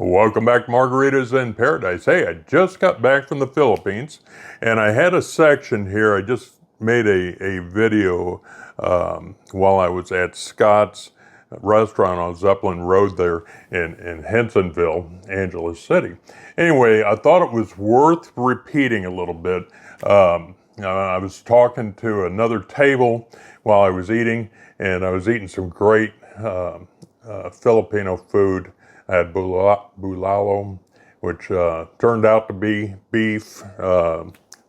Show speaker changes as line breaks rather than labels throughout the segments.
Welcome back to Margaritas in Paradise. Hey, I just got back from the Philippines and I had a section here. I just made a video while I was at Scott's restaurant on Zeppelin Road there in Hensonville, Angeles City. Anyway, I thought it was worth repeating a little bit. I was talking to another table while I was eating, and I was eating some great Filipino food. I had bulalo, which turned out to be beef,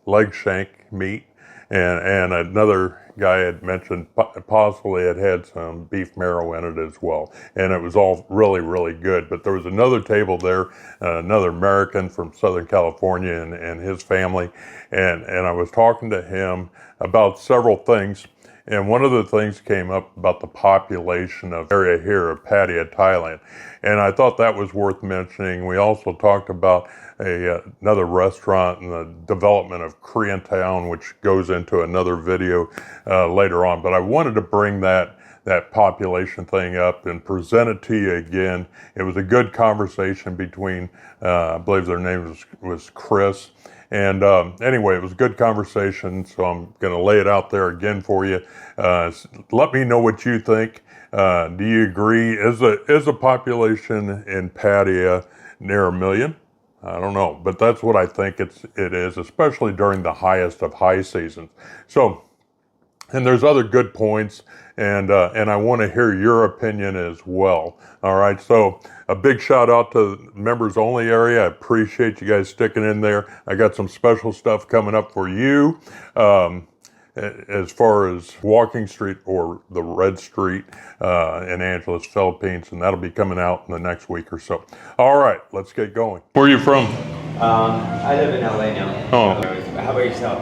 leg shank meat, and another guy had mentioned possibly it had some beef marrow in it as well. And it was all really, really good. But there was another table there, another American from Southern California and his family, and I was talking to him about several things. And one of the things came up about the population of area here of Pattaya, Thailand. And I thought that was worth mentioning. We also talked about another restaurant and the development of Koreatown, which goes into another video later on. But I wanted to bring that population thing up and present it to you again. It was a good conversation between, I believe their name was Chris. And anyway, it was a good conversation, so I'm going to lay it out there again for you. Let me know what you think. Do you agree? Is the population in Pattaya near 1 million? I don't know, but that's what I think it is, especially during the highest of high seasons. So, and there's other good points, and I want to hear your opinion as well. All right, so a big shout out to members only area. I appreciate you guys sticking in there. I got some special stuff coming up for you as far as Walking Street or the Red Street in Angeles, Philippines, and that'll be coming out in the next week or so. All right, let's get going. Where are you from?
I live in LA now.
Oh.
How about yourself?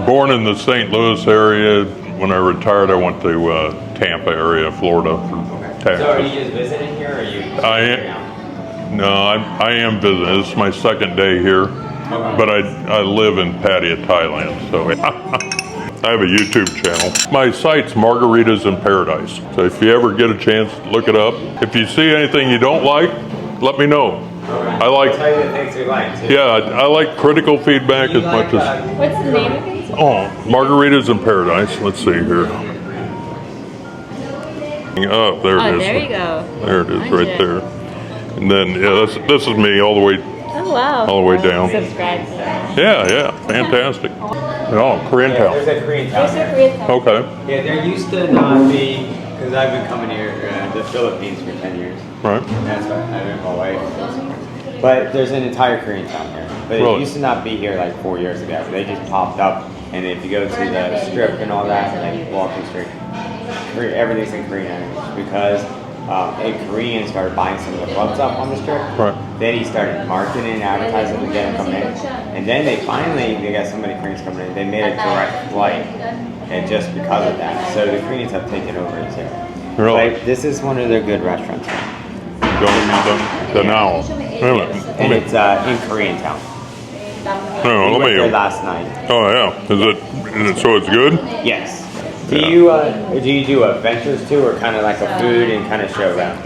Born in the St. Louis area. When I retired, I went to Tampa area, Florida for taxes.
So are you just visiting here, or are you?
I am visiting. This is my second day here, but I live in Pattaya, Thailand. So I have a YouTube channel. My site's Margaritas in Paradise. So if you ever get a chance, look it up. If you see anything you don't like, let me know.
Right.
I like.
Tell you the things you like too.
Yeah, I like critical feedback as much as.
What's the name of it?
Oh, Margaritas in Paradise. Let's see here. Oh, there it is.
There you go.
There it is, right there. And then, yeah, this is me all the way.
Oh wow.
All the way down.
Subscribe.
Yeah, fantastic. Oh, Koreatown.
There's a Koreatown.
There's a Koreatown.
Okay.
Yeah, there used to not be, because I've been coming here to the Philippines for 10 years.
Right.
That's why I met my wife. But there's an entire Koreatown here. But it used to not be here like 4 years ago. They just popped up, and if you go to the strip and all that, like Walking Street, everything's in Korean because a Korean started buying some of the clubs up on the strip.
Right.
Then he started marketing and advertising to get them coming in. And then they got so many Koreans coming in, they made a direct flight. And just because of that. So the Koreans have taken over it too.
Really?
Like, this is one of their good restaurants.
The now.
And it's in Koreatown.
No,
We went there last night.
Oh yeah. Is it so it's good?
Yes. Do you do adventures too, or kind of like a food and kind of show around?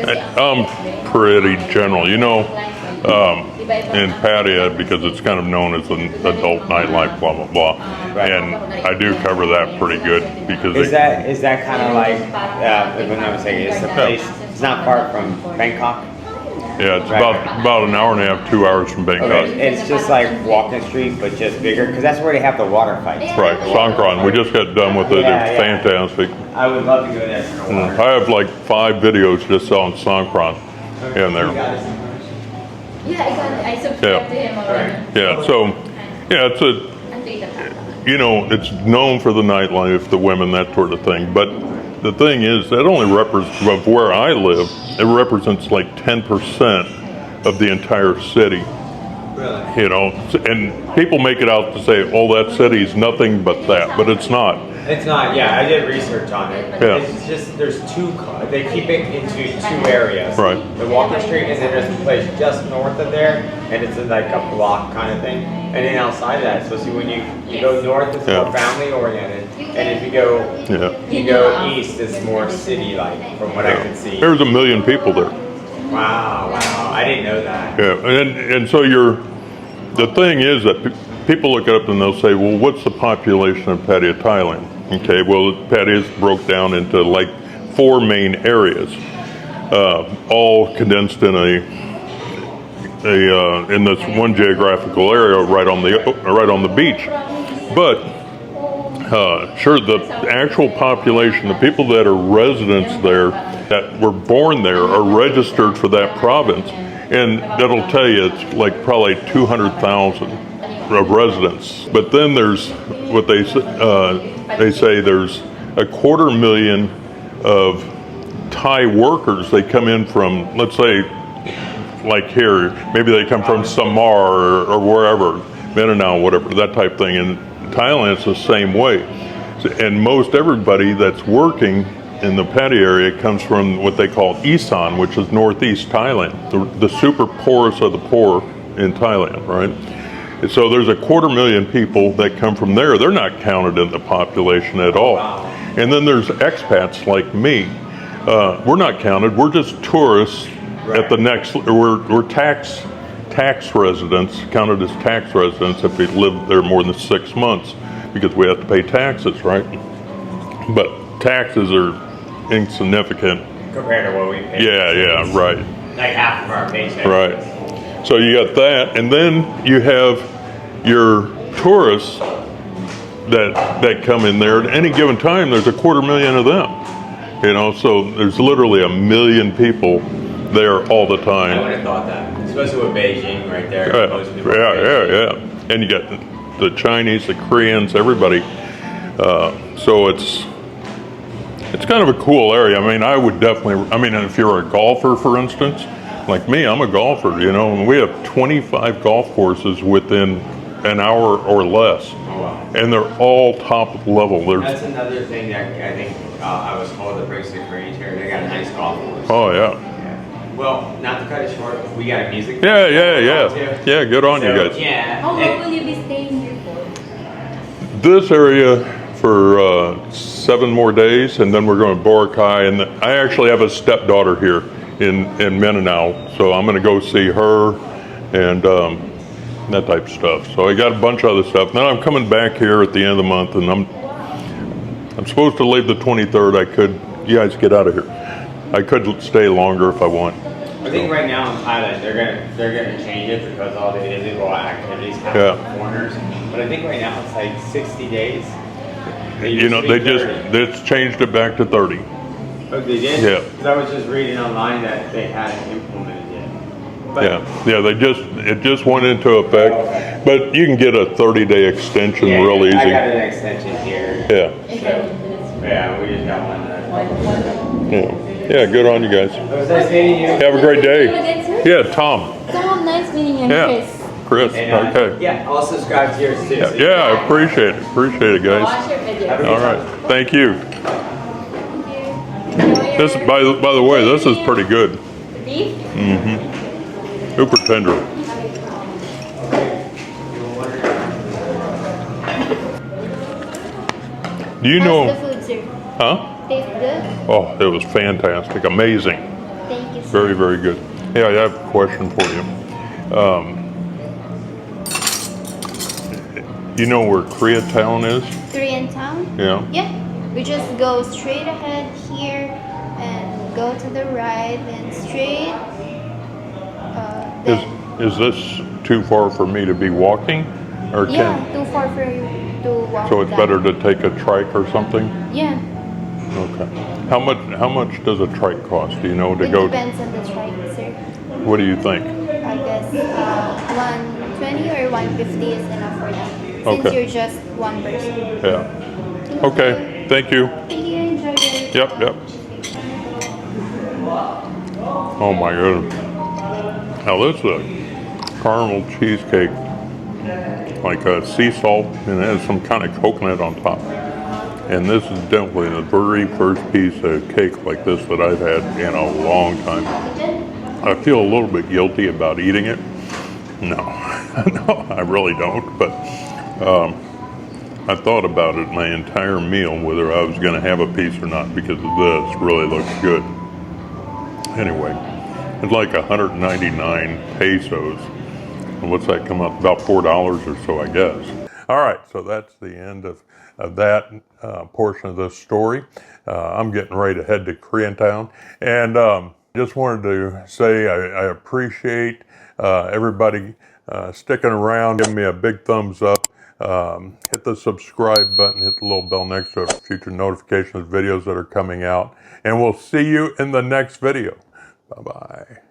Pretty general. You know, in Pattaya, because it's kind of known as an adult nightlife, blah blah blah,
Right.
and I do cover that pretty good because
Is that kind of like if I'm not mistaken, it's the place? It's not far from Bangkok.
yeah, it's
Right.
about an hour and a half, 2 hours from Bangkok.
Okay, it's just like Walking Street, but just bigger, because that's where they have the water fights.
Right, Songkran. We just got done with it.
Yeah,
It's
yeah.
fantastic.
I would love to go there for the water.
I have like 5 videos just on Songkran in there.
Yeah, I got it. I subscribed to him already.
Yeah, so yeah, it's known for the nightlife, the women, that sort of thing. But the thing is, that only represents, of where I live, it represents like 10% of the entire city.
Really?
You know, and people make it out to say, oh, that city's nothing but that, but it's not.
It's not, yeah, I did research on it.
Yeah.
It's just, they keep it into 2 areas.
Right.
The Walking Street, and then there's a place just north of there, and it's like a block kind of thing. And then outside of that, especially when you go north, it's more family oriented. And if you go east, it's more city-like, from what I can see.
There's 1 million people there.
Wow. I didn't know that.
Yeah, and so the thing is that people look it up and they'll say, well, what's the population of Pattaya, Thailand? Okay, well, Pattaya is broke down into like 4 main areas, all condensed in in this one geographical area right on the beach. But sure, the actual population, the people that are residents there, that were born there, are registered for that province, and that'll tell you it's like probably 200,000 of residents. But then there's what they say there's 250,000 of Thai workers. They come in from, let's say, like here, maybe they come from Samar or wherever, Mindanao, whatever, that type thing. In Thailand, it's the same way. And most everybody that's working in the Pattaya area comes from what they call Isan, which is northeast Thailand, the super poorest of the poor in Thailand, right? And so there's 250,000 people that come from there. They're not counted in the population at all. And then there's expats like me. We're not counted. We're just tourists. Right. At the next, we're tax residents, counted as tax residents if we live there more than 6 months, because we have to pay taxes, right? But taxes are insignificant
compared to what we pay.
Yeah, right.
Like half of our paycheck.
Right. So you got that, and then you have your tourists that come in there. At any given time, there's 250,000 of them. You know, so there's literally 1 million people there all the time.
I would have thought that, especially with Beijing right there.
Yeah. And you got the Chinese, the Koreans, everybody. So it's kind of a cool area. I mean, I would definitely. I mean, if you're a golfer, for instance, like me, I'm a golfer. You know, and we have 25 golf courses within an hour or less, and they're all top level.
That's another thing that I think I was told that brings the Koreans here. They got a nice golf course.
Oh yeah.
Well, not to cut it short, we got a music.
Yeah. Yeah, good on you guys.
Yeah.
How long will you be staying here for?
This area for 7 more days, and then we're going to Boracay. And I actually have a stepdaughter here in Mindanao, so I'm going to go see her and that type of stuff. So I got a bunch of other stuff. Then I'm coming back here at the end of the month, and I'm supposed to leave the 23rd. You guys get out of here. I could stay longer if I want.
I think right now in Thailand they're gonna change it because all the illegal activities happen in corners. But I think right now it's like 60 days.
They changed it back to 30.
Oh, they did?
Yeah.
Because I was just reading online that they hadn't implemented yet. But
it just went into effect. Okay. But you can get a 30-day extension real easy.
I got an extension here.
Yeah.
So, yeah, we just got one.
Yeah, good on you guys.
It was nice meeting you.
Have a great day. Yeah, Tom.
Tom, nice meeting you.
Yeah. Chris.
And,
okay.
Yeah, I'll subscribe to yours too.
Yeah, I appreciate it. Appreciate it, guys.
Watch your video.
All right. Thank you. This, by the way, this is pretty good.
Beef?
Mm-hmm. Super tender. Do you know?
How's the food, sir?
Huh?
Tastes good?
Oh, it was fantastic. Amazing.
Thank you, sir.
Very, very good. Hey, I have a question for you. You know where Koreatown is?
Koreatown?
Yeah.
Yeah. We just go straight ahead here and go to the right and straight.
Is this too far for me to be walking? Or
too far for you to walk.
So it's better to take a trike or something?
Yeah.
Okay. How much does a trike cost? Do you know
It depends on the trike, sir.
What do you think?
I guess 120 or 150 is enough for them. Since
Okay.
you're just one person.
Yeah. Okay. Thank you.
Thank you. Enjoy your
Yep. Oh my goodness. Now this is a caramel cheesecake, like a sea salt, and it has some kind of coconut on top. And this is definitely the very first piece of cake like this that I've had in a long time. I feel a little bit guilty about eating it. No, no, I really don't. But I thought about it my entire meal, whether I was going to have a piece or not, because of this really looks good. Anyway, It's like 199 pesos. And what's that come up? About $4 or so, I guess. All right, so that's the end of that portion of this story. I'm getting ready to head to Koreatown. And just wanted to say I appreciate everybody sticking around, giving me a big thumbs up. Hit the subscribe button, hit the little bell next to it for future notifications of videos that are coming out. And we'll see you in the next video. Bye-bye.